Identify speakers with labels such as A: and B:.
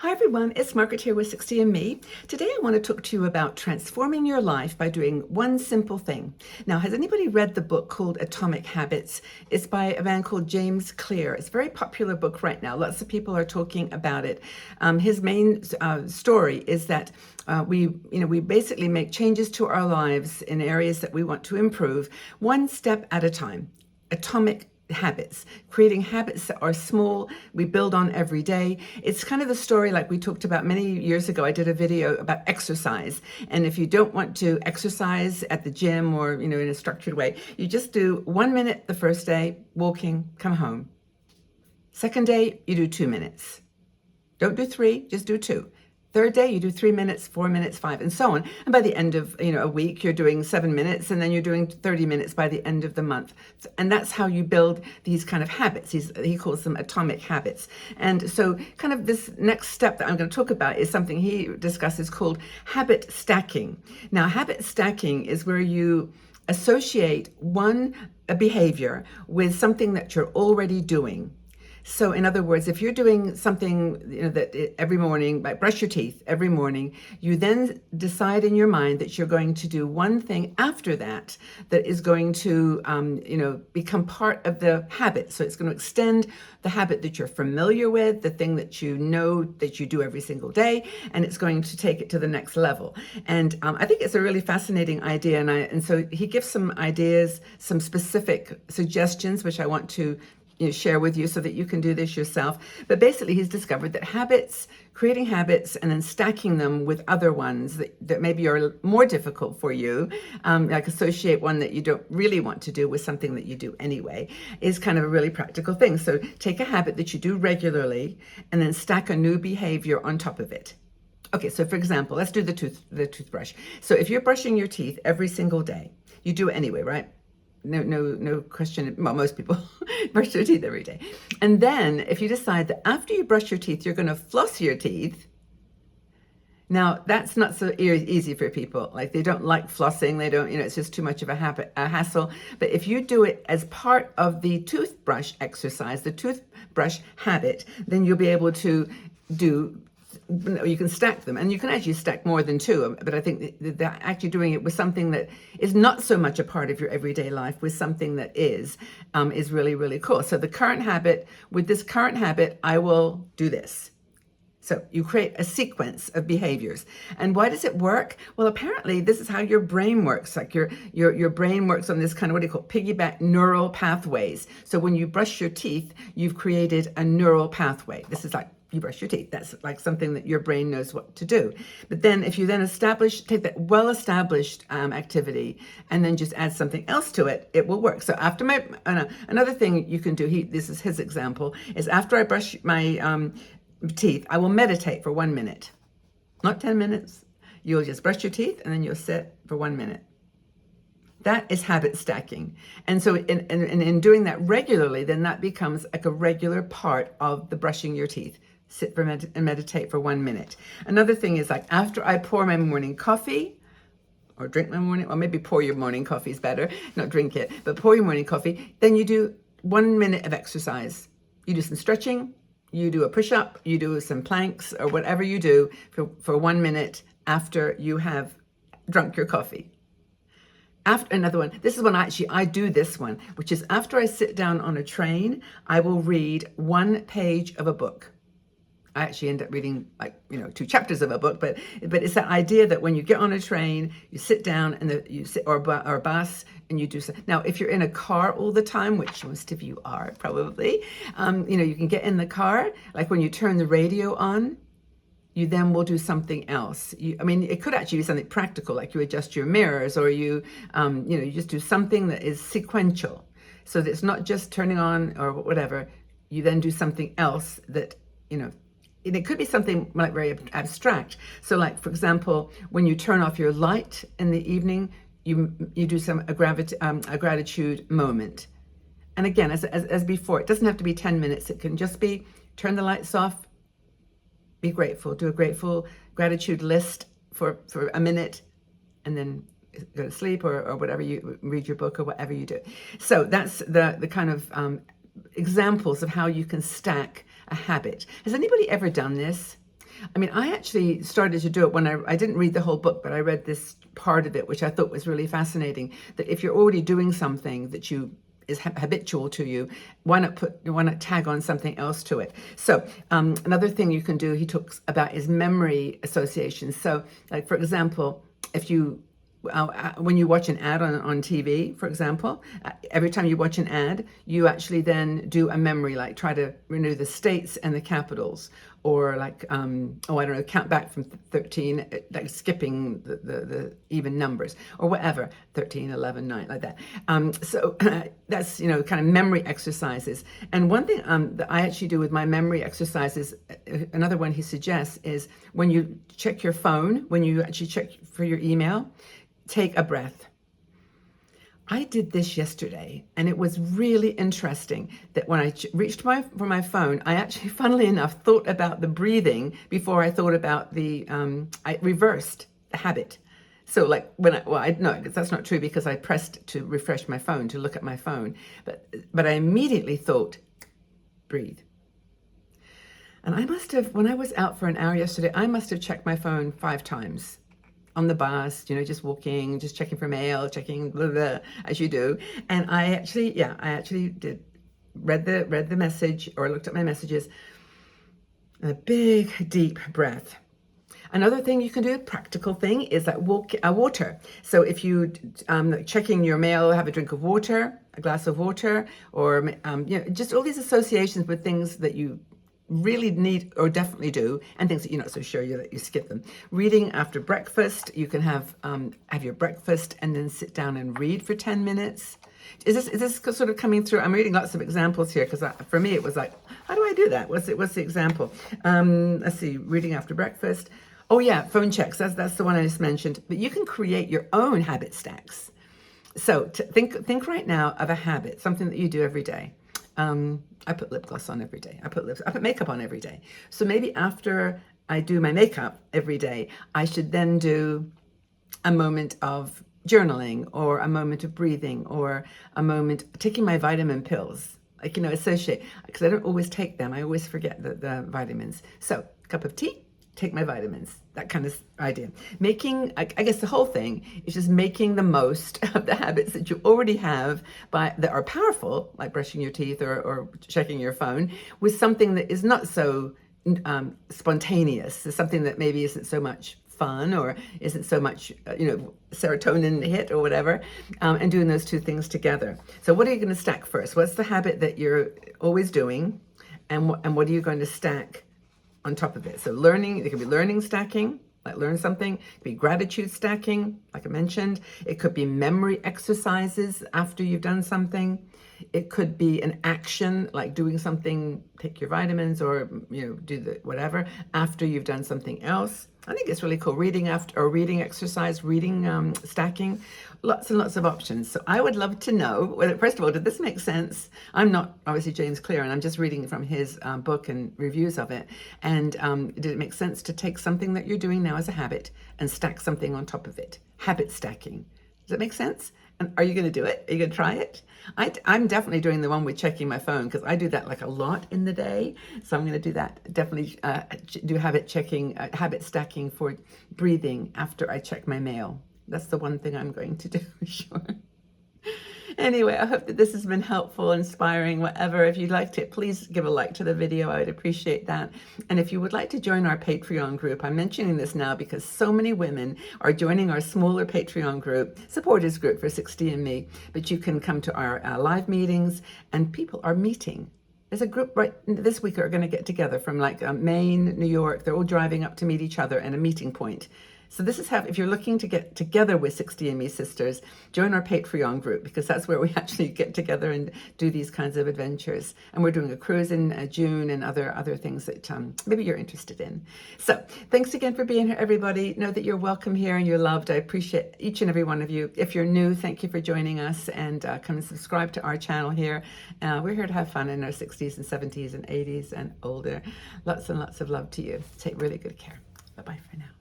A: Hi everyone, it's Margaret here with 60andMe. Today I want to talk to you about transforming your life by doing one simple thing. Now, has anybody read the book called Atomic Habits? It's by a man called James Clear. It's a very popular book right now. Lots of people are talking about it. His main story is that we basically make changes to our lives in areas that we want to improve, one step at a time. Atomic habits, creating habits that are small, we build on every day. It's kind of the story like we talked about many years ago. I did a video about exercise. And if you don't want to exercise at the gym or, in a structured way, you just do 1 minute the first day, walking, come home. Second day, you do 2 minutes. Don't do 3, just do 2. Third day, you do 3 minutes, 4 minutes, 5, and so on. And by the end of a week, you're doing 7 minutes, and then you're doing 30 minutes by the end of the month. And that's how you build these kind of habits. He calls them atomic habits. And so kind of this next step that I'm going to talk about is something he discusses called habit stacking. Now, habit stacking is where you associate a behavior with something that you're already doing. So in other words, if you're doing something that every morning, like brush your teeth every morning, you then decide in your mind that you're going to do one thing after that is going to become part of the habit. So it's going to extend the habit that you're familiar with, the thing that you know that you do every single day, and it's going to take it to the next level. And I think it's a really fascinating idea, and so he gives some ideas, some specific suggestions, which I want to share with you so that you can do this yourself. But basically, he's discovered that creating habits and then stacking them with other ones that maybe are more difficult for you, like associate one that you don't really want to do with something that you do anyway, is kind of a really practical thing. So take a habit that you do regularly and then stack a new behavior on top of it. Okay, so for example, let's do the toothbrush. So if you're brushing your teeth every single day, you do it anyway, right? No question. Well, most people brush their teeth every day. And then if you decide that after you brush your teeth, you're going to floss your teeth. Now, that's not so easy for people. Like, they don't like flossing. They don't, it's just too much of a hassle. But if you do it as part of the toothbrush exercise, the toothbrush habit, then you'll be able to you can stack them, and you can actually stack more than 2, but I think that actually doing it with something that is not so much a part of your everyday life with something that is really, really cool. So with this current habit, I will do this. So you create a sequence of behaviors. And why does it work? Well, apparently this is how your brain works. Like your brain works on this kind of what do you call piggyback neural pathways. So when you brush your teeth, you've created a neural pathway. This is like you brush your teeth. That's like something that your brain knows what to do. But then if you then take that well-established activity and then just add something else to it, it will work. So after another thing you can do, this is his example, is after I brush my teeth, I will meditate for 1 minute. Not 10 minutes. You'll just brush your teeth and then you'll sit for 1 minute. That is habit stacking. And so in doing that regularly, then that becomes like a regular part of the brushing your teeth. Sit and meditate for 1 minute. Another thing is like after I pour my morning coffee, or drink my morning, or maybe pour your morning coffee is better, not drink it, but pour your morning coffee, then you do 1 minute of exercise. You do some stretching, you do a push-up, you do some planks, or whatever you do for 1 minute after you have drunk your coffee. After another one, this is one I do this one, which is after I sit down on a train, I will read 1 page of a book. I actually end up reading 2 chapters of a book, but it's that idea that when you get on a train, you sit down and you sit or a bus and you do so. Now, if you're in a car all the time, which most of you are probably, you can get in the car, like when you turn the radio on, you then will do something else. It could actually be something practical, like you adjust your mirrors, or you just do something that is sequential, so that it's not just turning on or whatever. You then do something else that and it could be something like very abstract. So like, for example, when you turn off your light in the evening, you do a gratitude moment. And again, as before, it doesn't have to be 10 minutes. It can just be turn the lights off, be grateful, do a gratitude list for a minute, and then go to sleep or whatever, you read your book or whatever you do. So that's the kind of examples of how you can stack a habit. Has anybody ever done this? I mean, I actually started to do it when I didn't read the whole book, but I read this part of it, which I thought was really fascinating. That if you're already doing something that is habitual to you, why not tag on something else to it? So another thing you can do, he talks about, is memory association. So, like for example, if you when you watch an ad on TV, for example, every time you watch an ad, you actually then do a memory, like try to renew the states and the capitals, or like, I don't know, count back from 13, like skipping the even numbers, or whatever, 13, 11, 9, like that. So that's, kind of memory exercises. And one thing that I actually do with my memory exercises, another one he suggests, is when you check your phone, when you actually check for your email, take a breath. I did this yesterday, and it was really interesting that when I reached for my phone, I actually, funnily enough, thought about the breathing before I thought about I reversed the habit. So like no, that's not true, because I pressed to refresh my phone, to look at my phone, but I immediately thought, breathe. And I must have, when I was out for an hour yesterday, I must have checked my phone 5 times. On the bus, just walking, just checking for mail, checking blah, blah, as you do. And I actually did read the message, or looked at my messages, and a big deep breath. Another thing you can do, practical thing, is like water. So if you checking your mail, have a drink of water, a glass of water, or just all these associations with things that you really need or definitely do, and things that you're not so sure that you skip them. Reading after breakfast, you can have your breakfast and then sit down and read for 10 minutes. Is this sort of coming through? I'm reading lots of examples here, because for me it was like, how do I do that? What's the example? Let's see, reading after breakfast. Oh yeah, phone checks. That's the one I just mentioned. But you can create your own habit stacks. So think right now of a habit, something that you do every day. I put lip gloss on every day. I put makeup on every day. So maybe after I do my makeup every day, I should then do a moment of journaling, or a moment of breathing, or a moment taking my vitamin pills. Like, associate, because I don't always take them. I always forget the vitamins. So, cup of tea, take my vitamins, that kind of idea. I guess the whole thing is just making the most of the habits that you already have that are powerful, like brushing your teeth or checking your phone, with something that is not so spontaneous, something that maybe isn't so much fun, or isn't so much, serotonin hit or whatever, and doing those two things together. So what are you going to stack first? What's the habit that you're always doing, and what are you going to stack on top of it? So learning, it could be learning stacking, like learn something. It could be gratitude stacking, like I mentioned. It could be memory exercises after you've done something. It could be an action, like doing something, take your vitamins, or do the whatever after you've done something else. I think it's really cool. Reading exercise, stacking, lots and lots of options. So I would love to know whether, first of all, did this make sense? I'm not obviously James Clear, and I'm just reading from his book and reviews of it. And did it make sense to take something that you're doing now as a habit and stack something on top of it? Habit stacking. Does it make sense? And are you going to do it? Are you going to try it? I'm definitely doing the one with checking my phone, because I do that like a lot in the day. So I'm going to do that. Definitely do habit stacking for breathing after I check my mail. That's the one thing I'm going to do, sure. Anyway, I hope that this has been helpful, inspiring, whatever. If you liked it, please give a like to the video. I would appreciate that. And if you would like to join our Patreon group, I'm mentioning this now because so many women are joining our smaller Patreon group, supporters group for 60andMe. But you can come to our live meetings, and people are meeting. There's a group right this week are going to get together from like Maine, New York. They're all driving up to meet each other at a meeting point. So this is if you're looking to get together with 60andMe sisters, join our Patreon group, because that's where we actually get together and do these kinds of adventures. And we're doing a cruise in June, and other things that maybe you're interested in. So thanks again for being here, everybody. Know that you're welcome here and you're loved. I appreciate each and every one of you. If you're new, thank you for joining us, and come and subscribe to our channel here. We're here to have fun in our 60s and 70s and 80s and older. Lots and lots of love to you. Take really good care. Bye-bye for now.